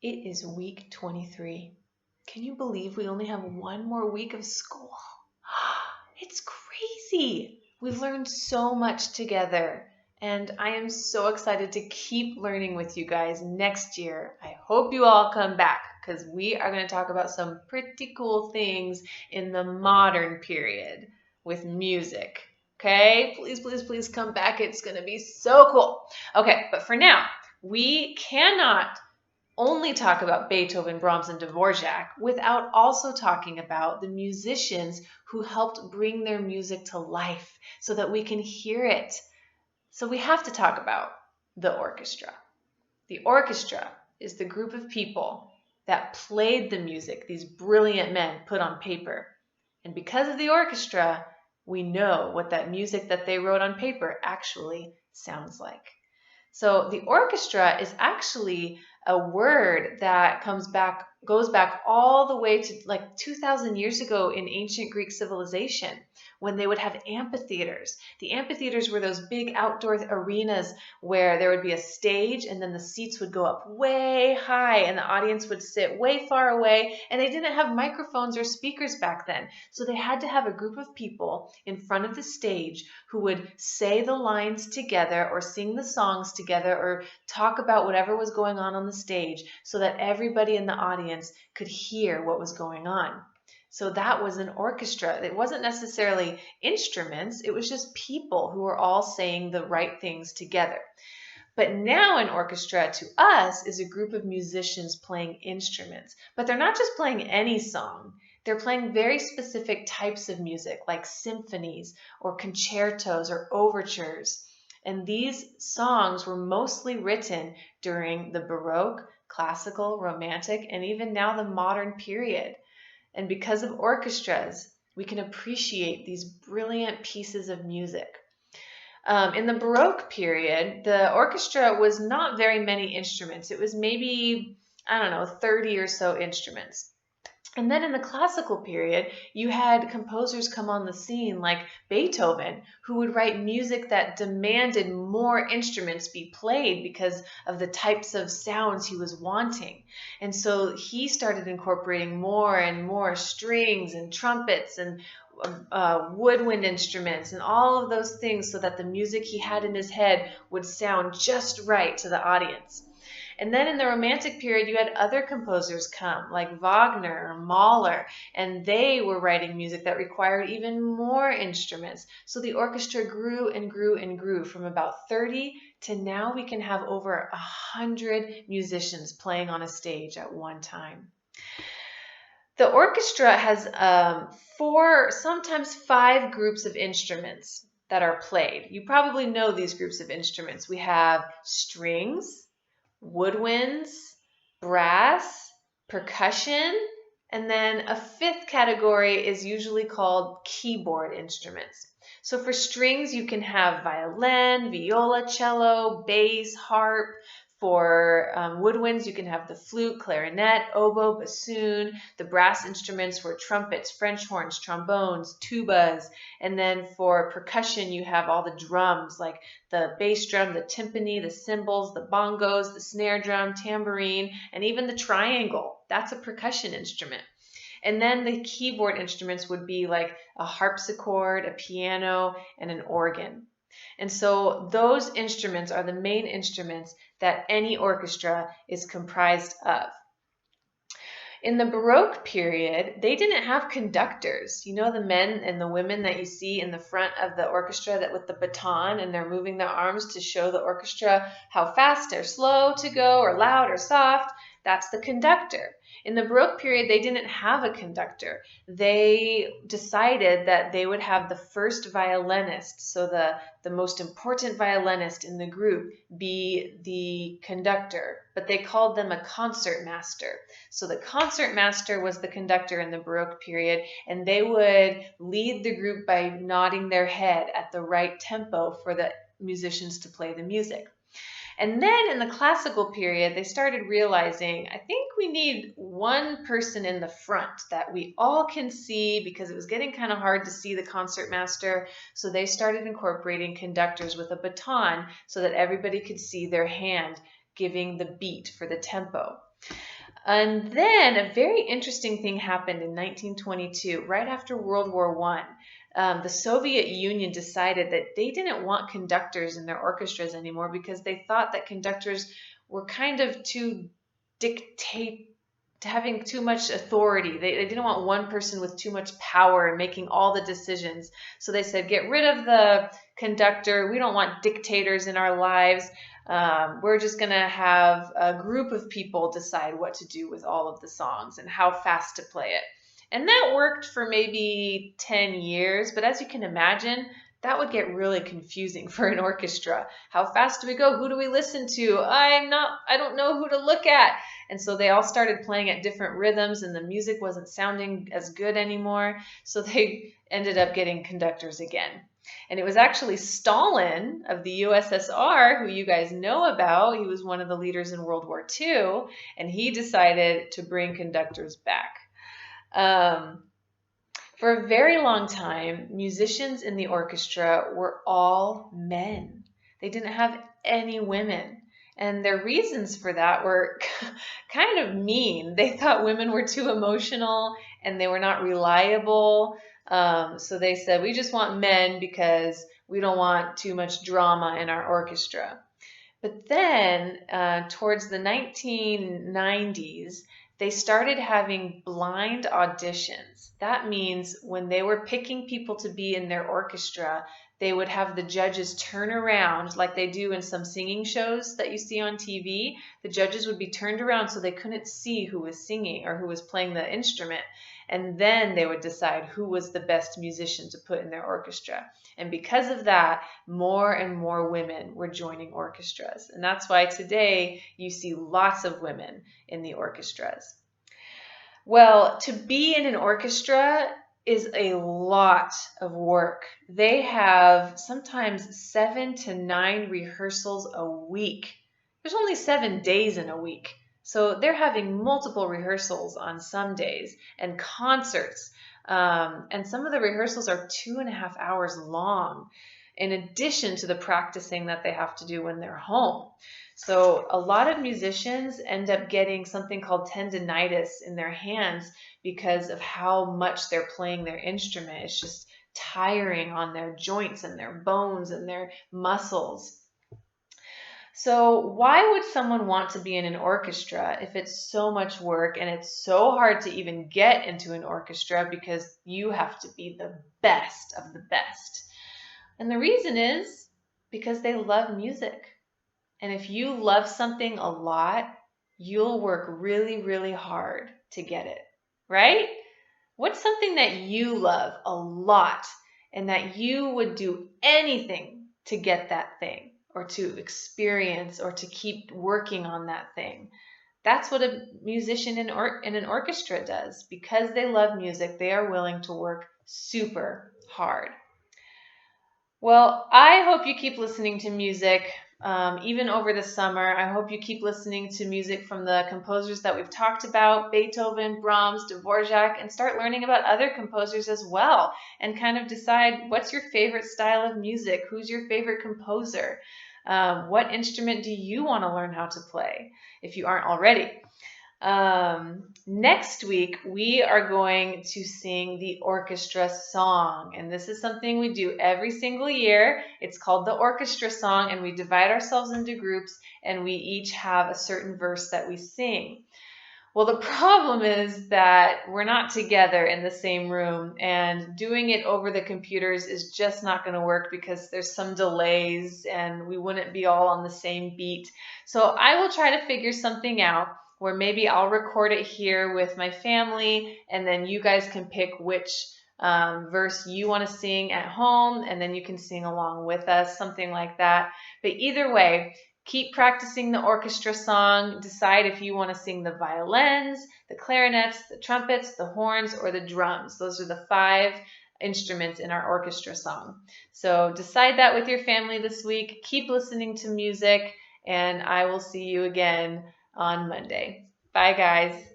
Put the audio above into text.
It is week 23. Can you believe we only have one more week of school? It's crazy. We've learned so much together, and I am so excited to keep learning with you guys next year. I hope you all come back because we are going to talk about some pretty cool things in the modern period with music. Okay, please, please, please come back. It's going to be so cool. Okay, but for now, we cannot only talk about Beethoven, Brahms, and Dvorak without also talking about the musicians who helped bring their music to life so that we can hear it. So we have to talk about the orchestra. The orchestra is the group of people that played the music these brilliant men put on paper. And because of the orchestra, we know what that music that they wrote on paper actually sounds like. So the orchestra is actually a word that goes back all the way to like 2,000 years ago in ancient Greek civilization when they would have amphitheaters. The amphitheaters were those big outdoor arenas where there would be a stage and then the seats would go up way high and the audience would sit way far away, and they didn't have microphones or speakers back then. So they had to have a group of people in front of the stage who would say the lines together or sing the songs together or talk about whatever was going on the stage so that everybody in the audience could hear what was going on. So that was an orchestra. It wasn't necessarily instruments, it was just people who were all saying the right things together. But now an orchestra to us is a group of musicians playing instruments. But they're not just playing any song. They're playing very specific types of music like symphonies or concertos or overtures. And these songs were mostly written during the Baroque, classical, romantic, and even now the modern period. And because of orchestras, we can appreciate these brilliant pieces of music. In the Baroque period, the orchestra was not very many instruments. It was maybe, 30 or so instruments. And then in the classical period, you had composers come on the scene like Beethoven, who would write music that demanded more instruments be played because of the types of sounds he was wanting. And so he started incorporating more and more strings and trumpets and woodwind instruments and all of those things so that the music he had in his head would sound just right to the audience. And then in the Romantic period, you had other composers come, like Wagner or Mahler, and they were writing music that required even more instruments. So the orchestra grew and grew and grew from about 30 to now we can have over 100 musicians playing on a stage at one time. The orchestra has 4, sometimes 5 groups of instruments that are played. You probably know these groups of instruments. We have strings, woodwinds, brass, percussion, and then a 5th category is usually called keyboard instruments. So for strings, you can have violin, viola, cello, bass, harp. For woodwinds, you can have the flute, clarinet, oboe, bassoon. The brass instruments were trumpets, French horns, trombones, tubas. And then for percussion, you have all the drums like the bass drum, the timpani, the cymbals, the bongos, the snare drum, tambourine, and even the triangle. That's a percussion instrument. And then the keyboard instruments would be like a harpsichord, a piano, and an organ. And so those instruments are the main instruments that any orchestra is comprised of. In the Baroque period, they didn't have conductors. You know, the men and the women that you see in the front of the orchestra that with the baton and they're moving their arms to show the orchestra how fast or slow to go or loud or soft. That's the conductor. In the Baroque period, they didn't have a conductor. They decided that they would have the first violinist, so the most important violinist in the group, be the conductor, but they called them a concert master. So the concert master was the conductor in the Baroque period, and they would lead the group by nodding their head at the right tempo for the musicians to play the music. And then in the classical period, they started realizing, I think we need one person in the front that we all can see because it was getting kind of hard to see the concertmaster. So they started incorporating conductors with a baton so that everybody could see their hand giving the beat for the tempo. And then a very interesting thing happened in 1922, right after World War I. The Soviet Union decided that they didn't want conductors in their orchestras anymore because they thought that conductors were kind of too dictate having too much authority. They didn't want one person with too much power and making all the decisions. So they said, get rid of the conductor. We don't want dictators in our lives. We're just going to have a group of people decide what to do with all of the songs and how fast to play it. And that worked for maybe 10 years, but as you can imagine, that would get really confusing for an orchestra. How fast do we go? Who do we listen to? I don't know who to look at. And so they all started playing at different rhythms and the music wasn't sounding as good anymore. So they ended up getting conductors again. And it was actually Stalin of the USSR, who you guys know about. He was one of the leaders in World War II, and he decided to bring conductors back. For a very long time, musicians in the orchestra were all men. They didn't have any women. And their reasons for that were kind of mean. They thought women were too emotional and they were not reliable. So they said, we just want men because we don't want too much drama in our orchestra. But then, towards the 1990s, they started having blind auditions. That means when they were picking people to be in their orchestra, they would have the judges turn around like they do in some singing shows that you see on TV. The judges would be turned around so they couldn't see who was singing or who was playing the instrument. And then they would decide who was the best musician to put in their orchestra. And because of that, more and more women were joining orchestras. And that's why today you see lots of women in the orchestras. Well, to be in an orchestra is a lot of work. They have sometimes 7 to 9 rehearsals a week. There's only 7 days in a week. So they're having multiple rehearsals on some days and concerts. And some of the rehearsals are 2.5 hours long, in addition to the practicing that they have to do when they're home. So a lot of musicians end up getting something called tendinitis in their hands because of how much they're playing their instrument. It's just tiring on their joints and their bones and their muscles. So why would someone want to be in an orchestra if it's so much work and it's so hard to even get into an orchestra because you have to be the best of the best? And the reason is because they love music. And if you love something a lot, you'll work really, really hard to get it, right? What's something that you love a lot and that you would do anything to get that thing or to experience or to keep working on that thing? That's what a musician in an orchestra does. Because they love music, they are willing to work super hard. Well, I hope you keep listening to music even over the summer. I hope you keep listening to music from the composers that we've talked about, Beethoven, Brahms, Dvorak, and start learning about other composers as well and kind of decide what's your favorite style of music, who's your favorite composer, what instrument do you want to learn how to play if you aren't already. Next week, we are going to sing the orchestra song. And this is something we do every single year. It's called the orchestra song, and we divide ourselves into groups, and we each have a certain verse that we sing. Well, the problem is that we're not together in the same room, and doing it over the computers is just not going to work because there's some delays and we wouldn't be all on the same beat. So I will try to figure something out where maybe I'll record it here with my family, and then you guys can pick which verse you want to sing at home, and then you can sing along with us, something like that. But either way, keep practicing the orchestra song. Decide if you want to sing the violins, the clarinets, the trumpets, the horns, or the drums. Those are the 5 instruments in our orchestra song. So decide that with your family this week. Keep listening to music, and I will see you again on Monday. Bye, guys.